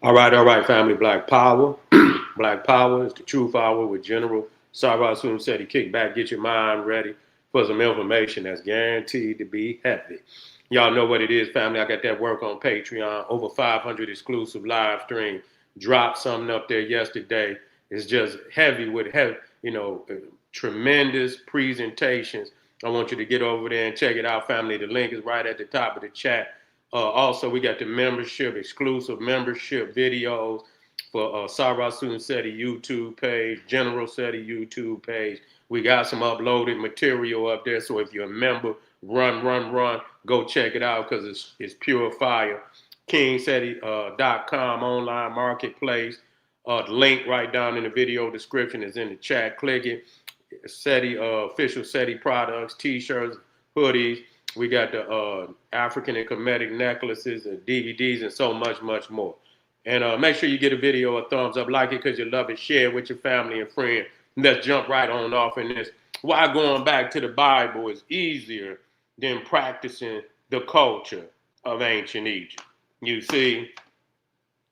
All right, family. Black Power. Black Power is the truth hour with General Sarah Soon said he kick back, get your mind ready for some information that's guaranteed to be heavy. Y'all know what it is, family. I got that work on Patreon. Over 500 exclusive live stream. Dropped something up there yesterday. It's just heavy with heavy, tremendous presentations. I want you to get over there and check it out, family. The link is right at the top of the chat. Also, we got the membership, exclusive membership videos for Sarah Student SETI YouTube page, General SETI YouTube page. We got some uploaded material up there. So if you're a member, run, go check it out because it's pure fire. KingSETI.com online marketplace. The link right down in the video description is in the chat. Click it. SETI, official SETI products, t-shirts, hoodies. We got the African and Kemetic necklaces and DVDs and so much more. And make sure you get a video a thumbs up, like it because you love it, share it with your family and friends. Let's jump right on off in this. Why going back to the Bible is easier than practicing the culture of ancient Egypt. You see,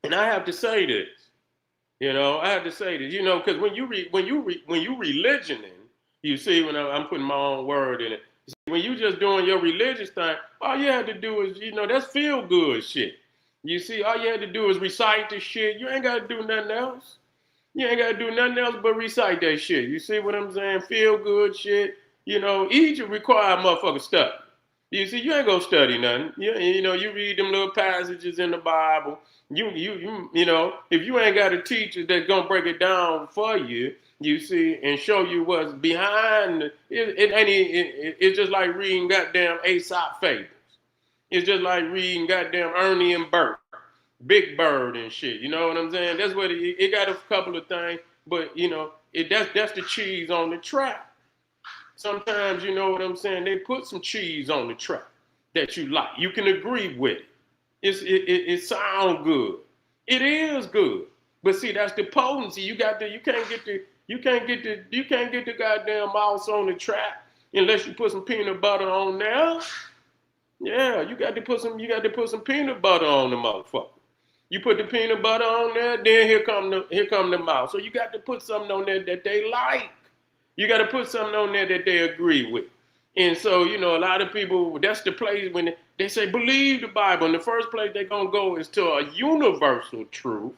and I have to say this. Because when you religioning, you see, when I'm putting my own word in it. When you just doing your religious thing, all you had to do is, that's feel good shit. You see, all you had to do is recite the shit. You ain't got to do nothing else. You ain't got to do nothing else but recite that shit. You see what I'm saying? Feel good shit. Egypt require motherfucker study. You see, you ain't gonna study nothing. You read them little passages in the Bible. If you ain't got a teacher that's gonna break it down for you, you see, and show you what's behind it's just like reading goddamn Aesop fables. It's just like reading goddamn Ernie and Bert, Big Bird and shit. You know what I'm saying? That's what it got a couple of things, but that's the cheese on the track. Sometimes, you know what I'm saying, they put some cheese on the track that you like. You can agree with it. It sounds good. It is good. But see, that's the potency. You can't get the goddamn mouse on the track unless you put some peanut butter on there. Yeah, you got to put some peanut butter on the motherfucker. You put the peanut butter on there, then here come the mouse. So you got to put something on there that they like. You got to put something on there that they agree with. And so, a lot of people, that's the place when they say, believe the Bible. And the first place they're going to go is to a universal truth.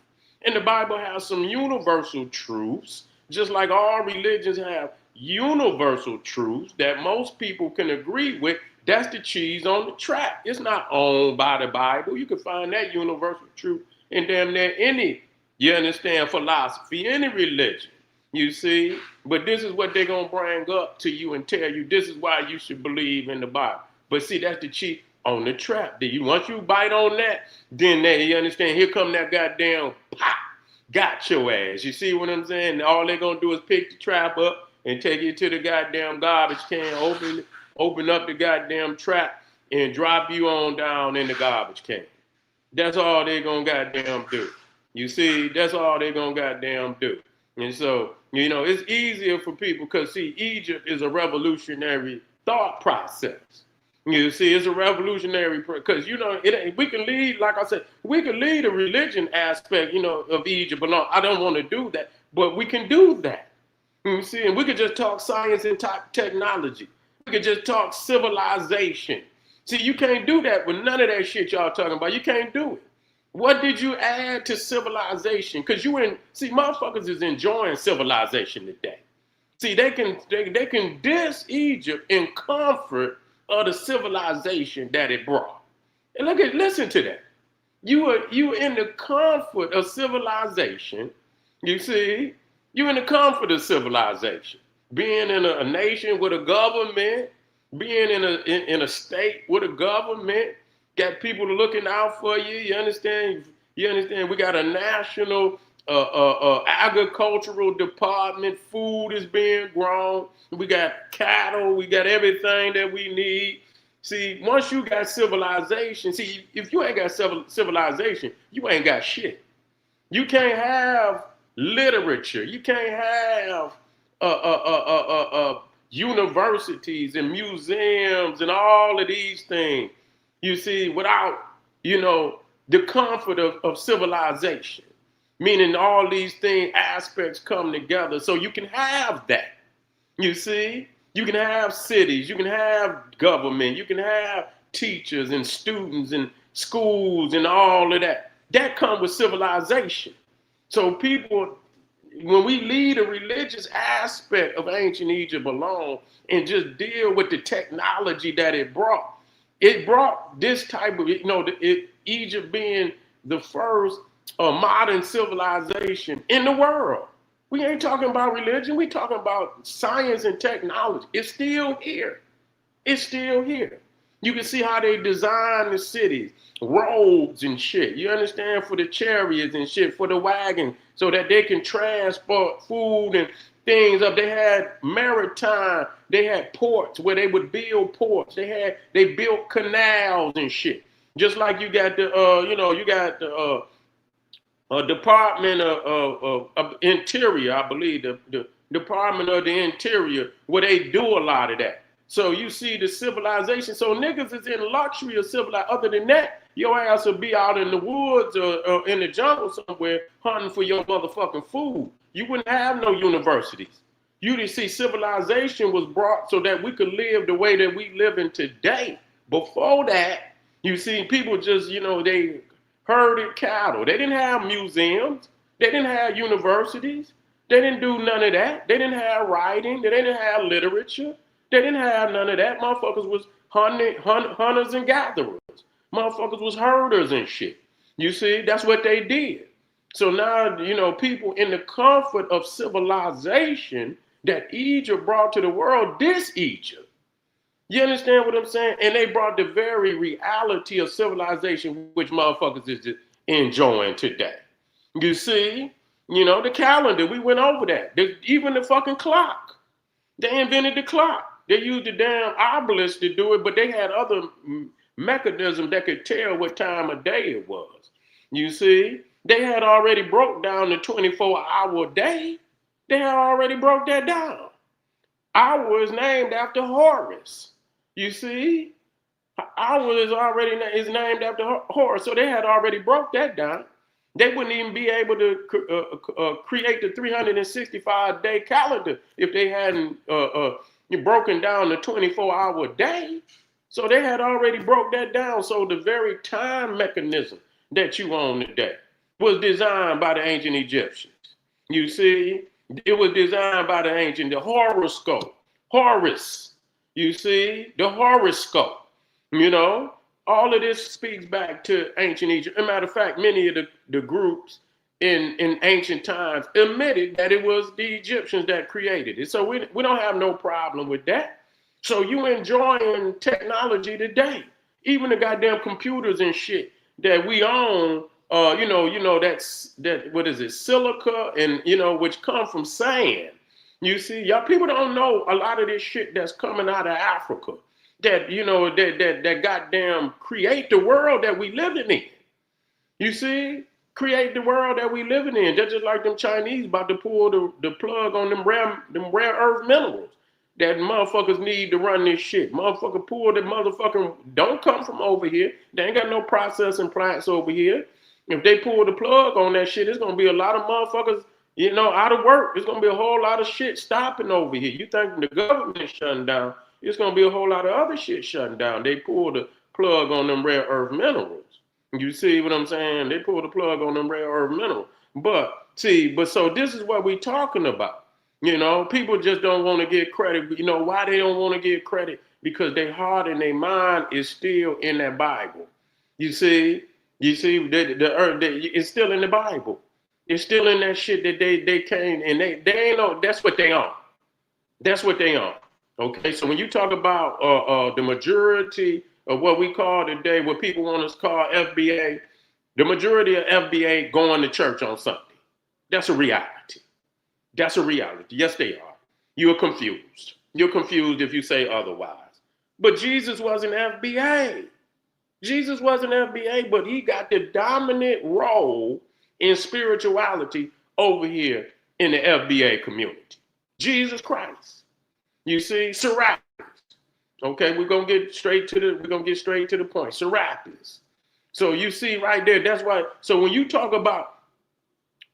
And the Bible has some universal truths, just like all religions have universal truths that most people can agree with. That's the cheese on the track. It's not owned by the Bible. You can find that universal truth in damn near any, philosophy, any religion. You see, but this is what they're going to bring up to you and tell you this is why you should believe in the Bible. But see, that's the cheat on the trap. Once you bite on that, then you understand, here come that goddamn pop, got your ass. You see what I'm saying? All they're going to do is pick the trap up and take you to the goddamn garbage can, open up the goddamn trap and drop you on down in the garbage can. That's all they're going to goddamn do. You see, that's all they're going to goddamn do. And so, it's easier for people because, see, Egypt is a revolutionary thought process. You see, it's a revolutionary because, we can lead, like I said, we can lead a religion aspect, of Egypt. But no, I don't want to do that. But we can do that. You see, and we could just talk science and technology. We could just talk civilization. See, you can't do that with none of that shit y'all talking about. You can't do it. What did you add to civilization? Because motherfuckers is enjoying civilization today. See, they can diss Egypt in comfort of the civilization that it brought. And listen to that. You were in the comfort of civilization. You see, you're in the comfort of civilization. Being in a nation with a government, being in a state with a government. Got people looking out for you. You understand? We got a national agricultural department. Food is being grown. We got cattle. We got everything that we need. See, once you got civilization, if you ain't got civilization, you ain't got shit. You can't have literature. You can't have universities and museums and all of these things. You see, without, the comfort of civilization, meaning all these things, aspects come together so you can have that. You see, you can have cities, you can have government, you can have teachers and students and schools and all of that. That comes with civilization. So people, when we leave a religious aspect of ancient Egypt alone and just deal with the technology that it brought this type of, Egypt being the first modern civilization in the world. We ain't talking about religion. We talking about science and technology. It's still here. It's still here. You can see how they design the cities, roads and shit. You understand? For the chariots and shit, for the wagon, so that they can transport food and things up. They had maritime. They had ports where they would build ports. They built canals and shit. Just like you got the Department of Interior, I believe, the Department of the Interior, where they do a lot of that. So you see the civilization. So niggas is in luxury of civilization. Other than that, your ass will be out in the woods or in the jungle somewhere hunting for your motherfucking food. You wouldn't have no universities. You didn't see civilization was brought so that we could live the way that we live in today. Before that, you see people just, they herded cattle. They didn't have museums. They didn't have universities. They didn't do none of that. They didn't have writing. They didn't have literature. They didn't have none of that. Motherfuckers was hunters and gatherers. Motherfuckers was herders and shit. You see, that's what they did. So now, people in the comfort of civilization that Egypt brought to the world, this Egypt. You understand what I'm saying? And they brought the very reality of civilization, which motherfuckers is enjoying today. You see, the calendar, we went over that. Even the fucking clock. They invented the clock. They used the damn obelisk to do it, but they had other mechanisms that could tell what time of day it was. You see, they had already broke down the 24-hour day. They had already broke that down. Hour is named after Horus. You see, hour is named after Horus. So they had already broke that down. They wouldn't even be able to create the 365-day calendar if they hadn't broken down the 24-hour day. So they had already broke that down. So the very time mechanism that you own today was designed by the ancient Egyptians. You see, it was designed by the horoscope, Horus. You see, the horoscope, all of this speaks back to ancient Egypt. As a matter of fact, many of the groups in ancient times admitted that it was the Egyptians that created it. So we don't have no problem with that. So you enjoying technology today, even the goddamn computers and shit that we own, what is it, silica and, which come from sand. You see, y'all people don't know a lot of this shit that's coming out of Africa that, that goddamn create the world that we living in. You see, create the world that we living in. That's just like them Chinese about to pull the plug on them rare earth minerals that motherfuckers need to run this shit. Motherfucker pull the motherfucking, don't come from over here. They ain't got no processing plants over here. If they pull the plug on that shit, it's going to be a lot of motherfuckers, out of work. There's going to be a whole lot of shit stopping over here. You think the government is shutting down, it's going to be a whole lot of other shit shutting down. They pull the plug on them rare earth minerals. You see what I'm saying? They pull the plug on them rare earth minerals. So this is what we talking about. People just don't want to get credit. Why they don't want to get credit? Because their heart and their mind is still in that Bible. You see, the earth, it's still in the Bible. It's still in that shit that they came and they ain't know. That's what they on. That's what they on. Okay, so when you talk about the majority of what we call today, what people want us to call FBA, the majority of FBA going to church on Sunday. That's a reality. That's a reality. Yes, they are. You're confused. You're confused if you say otherwise. But Jesus wasn't FBA. Jesus wasn't FBA, but he got the dominant role in spirituality over here in the FBA community. Jesus Christ. You see, Serapis. Okay, we're gonna get straight to the point. Serapis. So you see right there, that's why. So when you talk about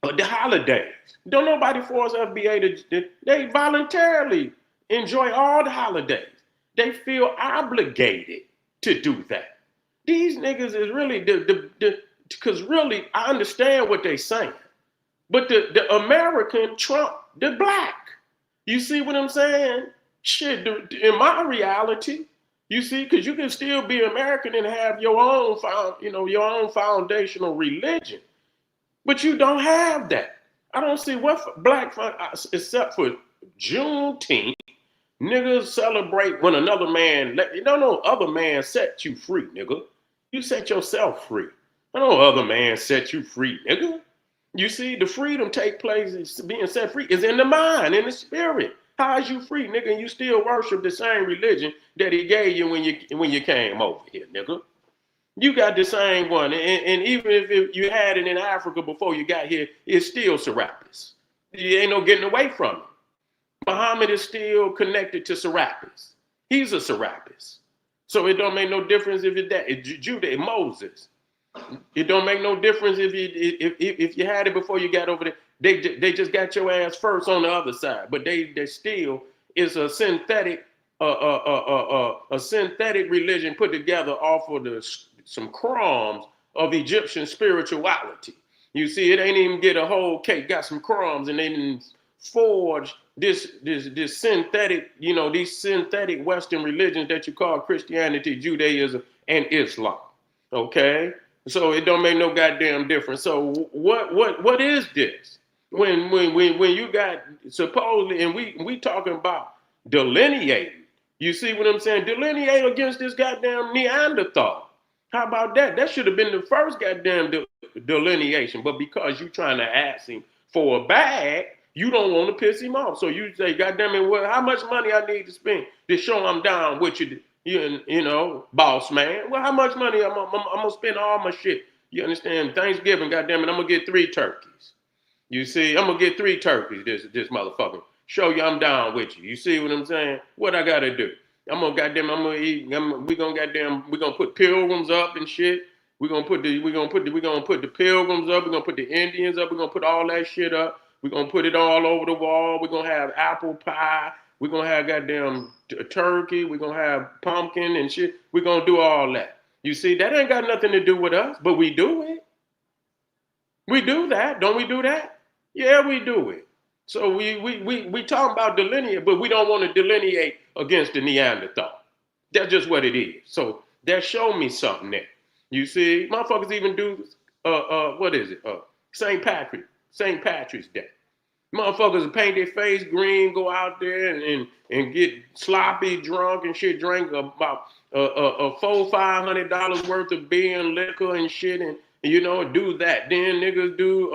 the holidays, don't nobody force FBA they voluntarily enjoy all the holidays. They feel obligated to do that. These niggas is really because really I understand what they saying, but the American trump the black. You see what I'm saying? Shit, in my reality, you see, because you can still be American and have your own, your own foundational religion, but you don't have that. I don't see what black, except for Juneteenth, niggas celebrate when another man, you don't know other man set you free, nigga. You set yourself free. I know other man set you free, nigga. You see, the freedom take place, being set free is in the mind, in the spirit. How is you free, nigga, and you still worship the same religion that he gave you when you came over here, nigga? You got the same one, and even if you had it in Africa before you got here, it's still Serapis. You ain't no getting away from it. Muhammad is still connected to Serapis. He's a Serapis. So it don't make no difference if it's that. It's Judah, Moses. It don't make no difference if you had it before you got over there. They just got your ass first on the other side, but they still is a synthetic a synthetic religion put together off of some crumbs of Egyptian spirituality. You see, it ain't even get a whole cake, got some crumbs, and they didn't forge this synthetic, these synthetic Western religions that you call Christianity, Judaism, and Islam. Okay? So it don't make no goddamn difference. So what is this? When you got supposedly, and we talking about delineating. You see what I'm saying? Delineate against this goddamn Neanderthal. How about that? That should have been the first goddamn delineation. But because you trying to ask him for a bag, you don't want to piss him off. So you say, goddamn it, well, how much money I need to spend to show I'm down with you? Boss man. Well, how much money I'm gonna spend all my shit? You understand? Thanksgiving, goddamn it, I'm gonna get 3 turkeys. You see, I'm gonna get 3 turkeys. This motherfucker. Show you I'm down with you. You see what I'm saying? What I gotta do? I'm gonna eat. We gonna put pilgrims up and shit. We gonna put the pilgrims up. We're gonna put the Indians up. We're gonna put all that shit up. We're gonna put it all over the wall. We're gonna have apple pie. We're going to have goddamn turkey. We're going to have pumpkin and shit. We're going to do all that. You see, that ain't got nothing to do with us, but we do it. We do that. Don't we do that? Yeah, we do it. So we talking about delineate, but we don't want to delineate against the Neanderthal. That's just what it is. So that showed me something there. You see, motherfuckers even do, what is it? St. Patrick's Day. Motherfuckers paint their face green, go out there and get sloppy drunk and shit, drink about $400-500 worth of beer and liquor and shit, and do that. Then niggas do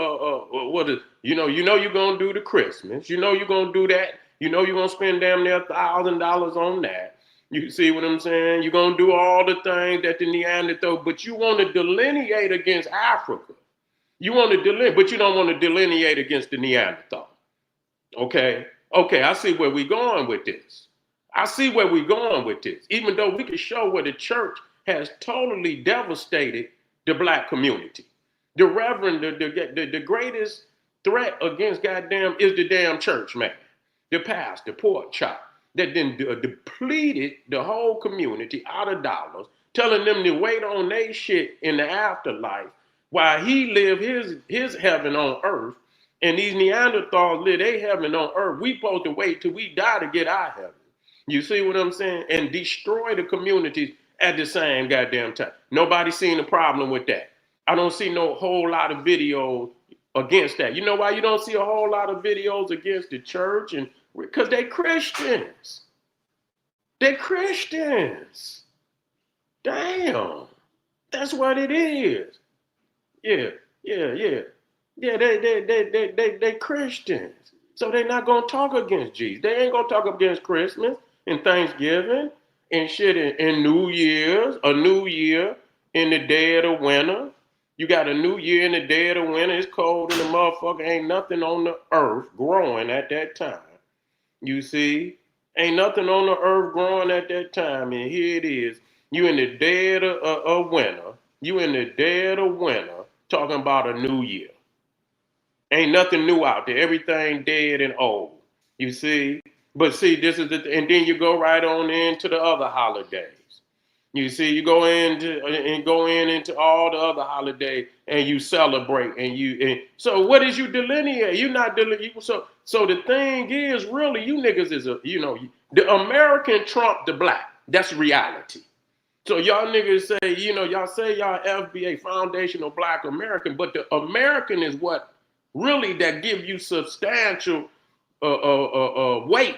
you're gonna do the Christmas. You're gonna do that. You're gonna spend damn near $1,000 on that. You see what I'm saying? You're gonna do all the things that the Neanderthal, but you want to delineate against Africa. You want to delineate, but you don't want to delineate against the Neanderthal. Okay, I see where we're going with this. Even though we can show where the church has totally devastated the black community. The reverend, the greatest threat against goddamn is the damn church, man. The pastor, pork chop, that then depleted the whole community out of dollars, telling them to wait on their shit in the afterlife while he lived his heaven on earth, and these Neanderthals live their heaven on earth. We supposed to wait till we die to get our heaven. You see what I'm saying? And destroy the communities at the same goddamn time. Nobody seen a problem with that. I don't see no whole lot of videos against that. You know why you don't see a whole lot of videos against the church? And because they Christians. Damn. That's what it is. Yeah, they Christians. So they're not gonna talk against Jesus. They ain't gonna talk against Christmas and Thanksgiving and shit and New Year's, a new year in the dead of winter. You got a new year in the dead of winter. It's cold in the motherfucker. Ain't nothing on the earth growing at that time. You see? Ain't nothing on the earth growing at that time. And here it is. You in the dead of winter. You in the dead of winter talking about a new year. Ain't nothing new out there. Everything dead and old. You see? But see, this is and then you go right on into the other holidays. You see, you go into all the other holidays and you celebrate and so what is you delineate? You're not delineate. So the thing is, really, you niggas is the American Trump the black. That's reality. So y'all niggas say, y'all say y'all FBA, Foundational Black American, but the American is what really that give you substantial weight.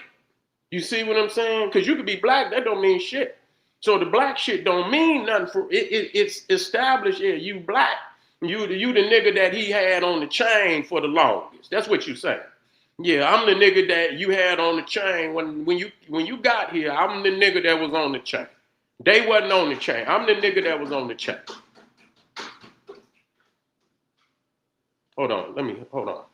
You see what I'm saying? Because you could be black, that don't mean shit. So the black shit don't mean nothing for it. It's established here. You black, you the nigga that he had on the chain for the longest. That's what you say. Yeah, I'm the nigga that you had on the chain when you got here. I'm the nigga that was on the chain. They wasn't on the chain. I'm the nigga that was on the chain. Hold on.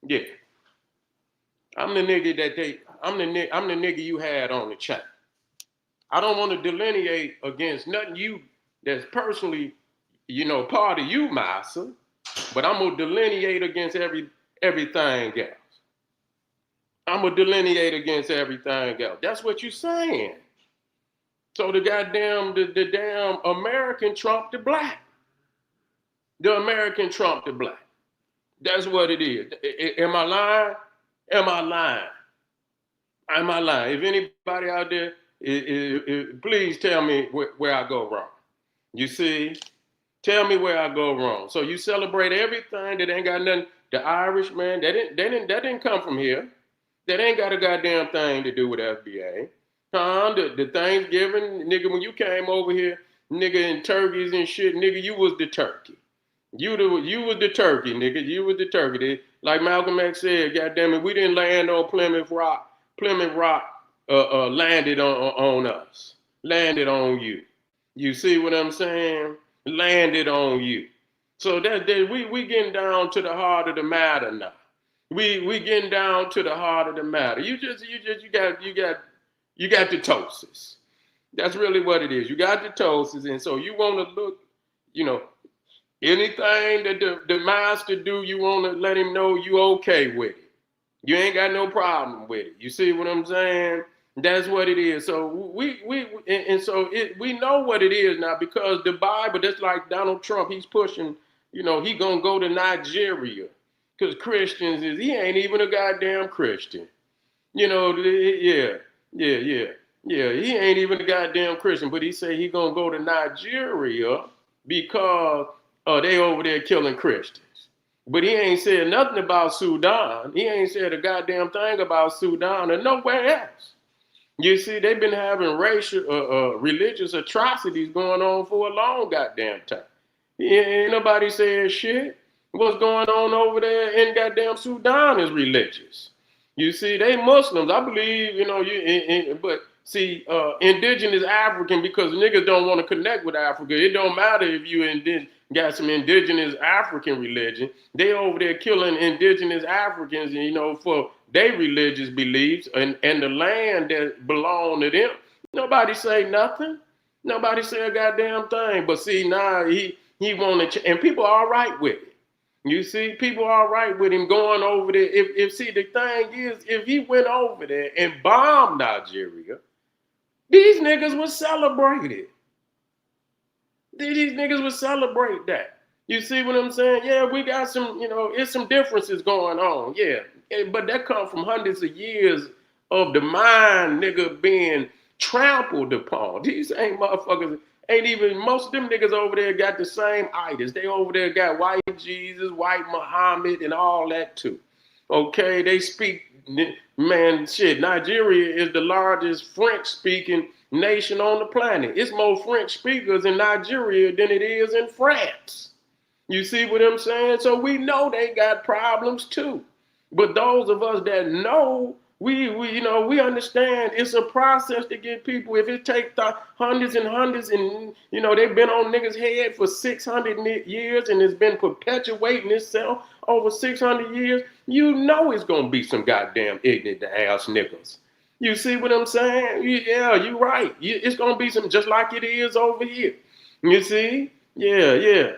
Yeah. I'm the nigga you had on the chain. I don't want to delineate against nothing you that's personally, part of you, massa, but I'm gonna delineate against everything else. I'm gonna delineate against everything else. That's what you're saying. So the damn American Trump the black. The American Trump the black. That's what it is. Am I lying? Am I lying? Am I lying? If anybody out there, please tell me where I go wrong. You see? Tell me where I go wrong. So you celebrate everything that ain't got nothing. The Irish, man, that didn't come from here. That ain't got a goddamn thing to do with FBA. The Thanksgiving, nigga, when you came over here, nigga, and turkeys and shit, nigga, you was the turkey. You was the turkey, nigga. You was the turkey. Like Malcolm X said, goddamn it, we didn't land on Plymouth Rock. Plymouth Rock landed on us. Landed on you. You see what I'm saying? Landed on you. So we getting down to the heart of the matter now. We getting down to the heart of the matter. You got the toasts. That's really what it is. You got the toasts, and so you want to look, anything that the master do, you want to let him know you okay with it. You ain't got no problem with it. You see what I'm saying? That's what it is. So we know what it is now because the Bible, that's like Donald Trump, he's pushing, he gonna go to Nigeria because Christians he ain't even a goddamn Christian. He ain't even a goddamn Christian, but he say he gonna go to Nigeria because they over there killing Christians. But he ain't said nothing about Sudan. He ain't said a goddamn thing about Sudan or nowhere else. You see, they've been having racial, religious atrocities going on for a long goddamn time. Ain't nobody saying shit. What's going on over there in goddamn Sudan is religious. You see, they Muslims. I believe, but see, indigenous African, because niggas don't want to connect with Africa. It don't matter if you got some indigenous African religion. They over there killing indigenous Africans, for their religious beliefs and the land that belong to them. Nobody say nothing. Nobody say a goddamn thing. But see, now he want to, and people are all right with it. You see, people are all right with him going over there. If see, the thing is, if he went over there and bombed Nigeria, these niggas would celebrate it. These niggas would celebrate that. You see what I'm saying? Yeah, we got some, it's some differences going on. Yeah. But that comes from hundreds of years of the mind, nigga, being trampled upon. These same motherfuckers ain't even, most of them niggas over there got the same idols. They over there got white Jesus, white Muhammad, and all that too. Okay, they speak, man, shit, Nigeria is the largest French-speaking nation on the planet. It's more French speakers in Nigeria than it is in France. You see what I'm saying? So we know they got problems too. But those of us that know We understand it's a process to get people. If it takes hundreds and hundreds, and they've been on niggas' head for 600 years, and it's been perpetuating itself over 600 years, it's gonna be some goddamn ignorant ass niggas. You see what I'm saying? Yeah, you're right. It's gonna be some, just like it is over here. You see? Yeah.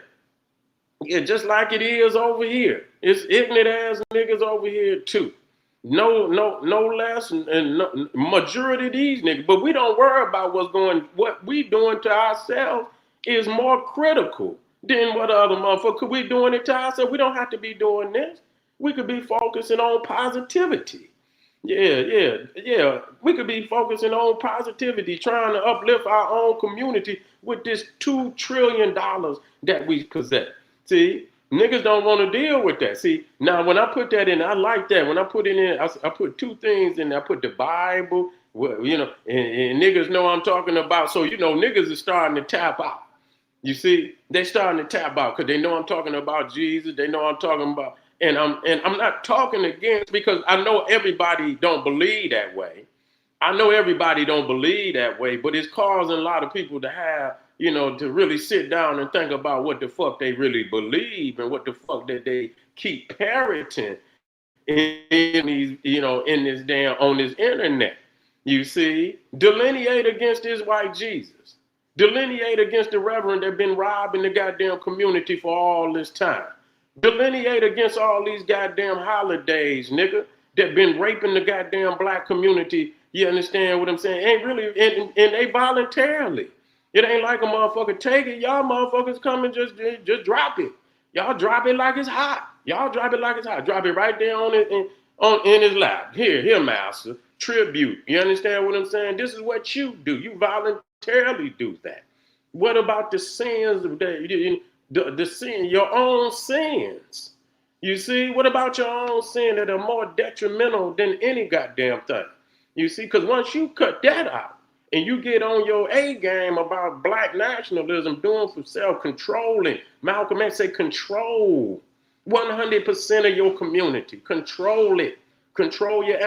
Yeah, just like it is over here. It's ignorant ass niggas over here too. No less, and no, majority of these niggas. But we don't worry about what we doing to ourselves is more critical than what other motherfuckers. We doing it to ourselves. We don't have to be doing this. We could be focusing on positivity. Yeah. We could be focusing on positivity, trying to uplift our own community with this $2 trillion that we possess. See, niggas don't want to deal with that. See, now when I put that in, I like that. When I put it in, I put two things in. I put the Bible, and niggas know I'm talking about. So, niggas are starting to tap out. You see, they starting to tap out because they know I'm talking about Jesus. They know I'm talking about, and I'm not talking against, because I know everybody don't believe that way. I know everybody don't believe that way, but it's causing a lot of people to have, to really sit down and think about what the fuck they really believe and what the fuck that they keep parroting in these, in this on this internet. You see, delineate against this white Jesus. Delineate against the reverend that been robbing the goddamn community for all this time. Delineate against all these goddamn holidays, nigga, that been raping the goddamn black community. You understand what I'm saying? Ain't really, and they voluntarily. It ain't like a motherfucker take it. Y'all motherfuckers come and just drop it. Y'all drop it like it's hot. Y'all drop it like it's hot. Drop it right there in his lap. Here, master. Tribute. You understand what I'm saying? This is what you do. You voluntarily do that. What about the sins of the sin, your own sins? You see, what about your own sin that are more detrimental than any goddamn thing? You see, because once you cut that out and you get on your A game about black nationalism, doing for self-controlling, Malcolm X say control 100% of your community. Control it. Control your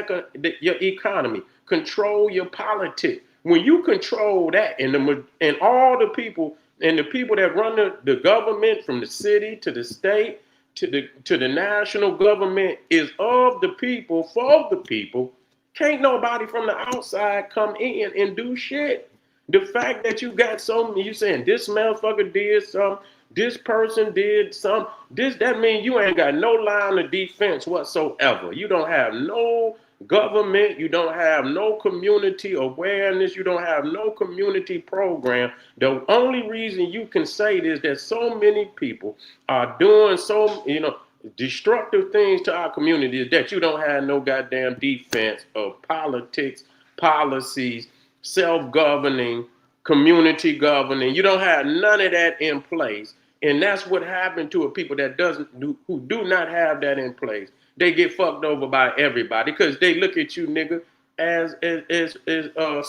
economy. Control your politics. When you control that, and all the people, and the people that run the government, from the city to the state to the national government, is of the people, for the people, can't nobody from the outside come in and do shit. The fact that you got you saying this motherfucker did something, this person did something, that means you ain't got no line of defense whatsoever. You don't have no government, you don't have no community awareness, you don't have no community program. The only reason you can say this, that so many people are doing destructive things to our community, is that you don't have no goddamn defense of politics, policies, self-governing, community governing. You don't have none of that in place. And that's what happened to a people who do not have that in place. They get fucked over by everybody because they look at you, nigga, as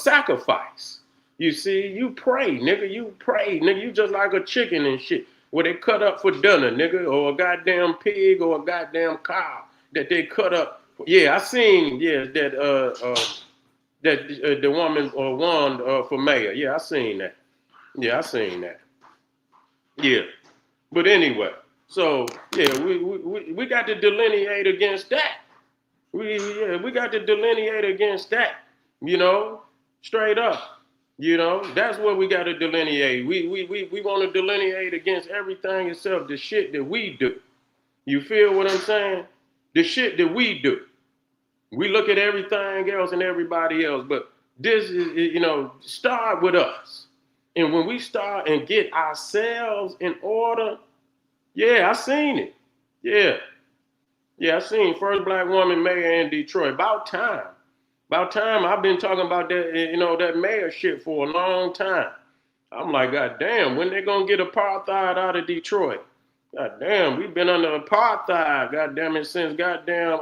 sacrifice. You see, you pray, nigga. You just like a chicken and shit, where they cut up for dinner, nigga, or a goddamn pig or a goddamn cow that they cut up. Yeah, I seen, that the woman won for mayor. Yeah, I seen that. Yeah. But anyway, so yeah, we got to delineate against that. We got to delineate against that, straight up. That's what we got to delineate. We want to delineate against everything except the shit that we do. You feel what I'm saying? The shit that we do. We look at everything else and everybody else, but this is, start with us. And when we start and get ourselves in order, yeah, I seen it. Yeah, I seen first black woman mayor in Detroit. About time. I've been talking about that, that mayor shit for a long time. I'm like, God damn, when they gonna get apartheid out of Detroit? God damn, we've been under apartheid, god damn it, since goddamn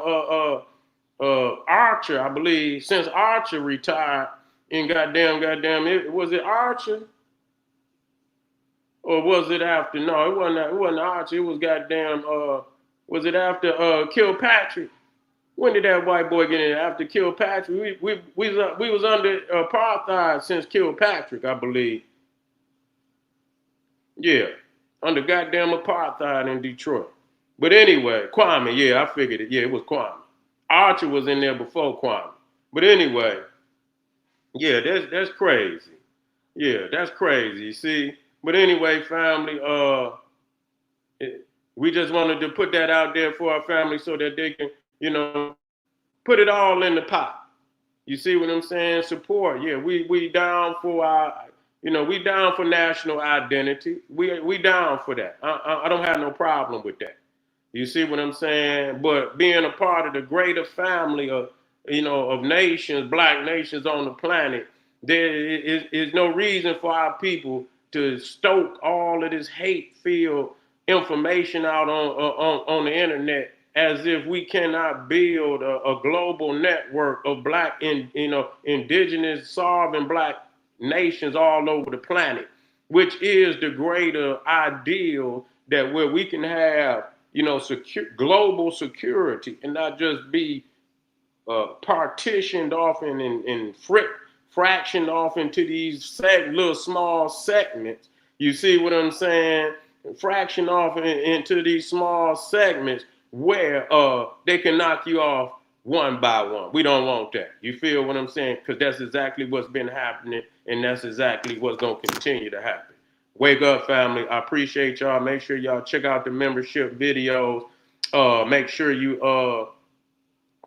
Archer, I believe, since Archer retired. And goddamn, was it Archer? Or was it after? No, it wasn't Archer. It was goddamn, was it after Kilpatrick? When did that white boy get in? After Kilpatrick, we was under apartheid since Kilpatrick, I believe. Yeah, under goddamn apartheid in Detroit. But anyway, Kwame, yeah, I figured it. Yeah, it was Kwame. Archer was in there before Kwame. But anyway, yeah, that's crazy. Yeah, that's crazy. You see. But anyway, family, we just wanted to put that out there for our family so that they can, put it all in the pot. You see what I'm saying? Support. Yeah, we down for our, we down for national identity. We down for that. I don't have no problem with that. You see what I'm saying? But being a part of the greater family of, of nations, black nations on the planet, there is no reason for our people to stoke all of this hate-filled information out on the internet as if we cannot build a global network of black, indigenous, sovereign black nations all over the planet, which is the greater ideal that where we can have, global security and not just be partitioned off and fractioned off into these little small segments. You see what I'm saying? Fraction off into these small segments where they can knock you off one by one. We don't want that. You feel what I'm saying? Because that's exactly what's been happening, and that's exactly what's going to continue to happen. Wake up, family. I appreciate y'all. Make sure y'all check out the membership videos. Make sure you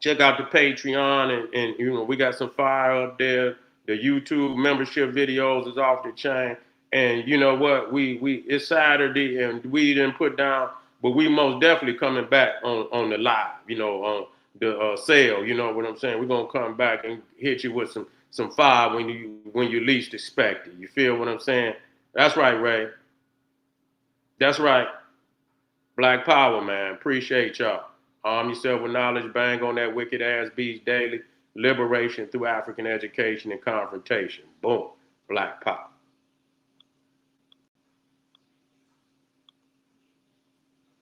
check out the Patreon, and we got some fire up there. The YouTube membership videos is off the chain. And you know what? We it's Saturday and we didn't put down, but we most definitely coming back on the live, on the sale. You know what I'm saying? We're gonna come back and hit you with some fire when you least expect it. You feel what I'm saying? That's right, Ray. That's right. Black Power, man. Appreciate y'all. Arm yourself with knowledge, bang on that wicked ass beast daily. Liberation through African education and confrontation. Boom. Black Power.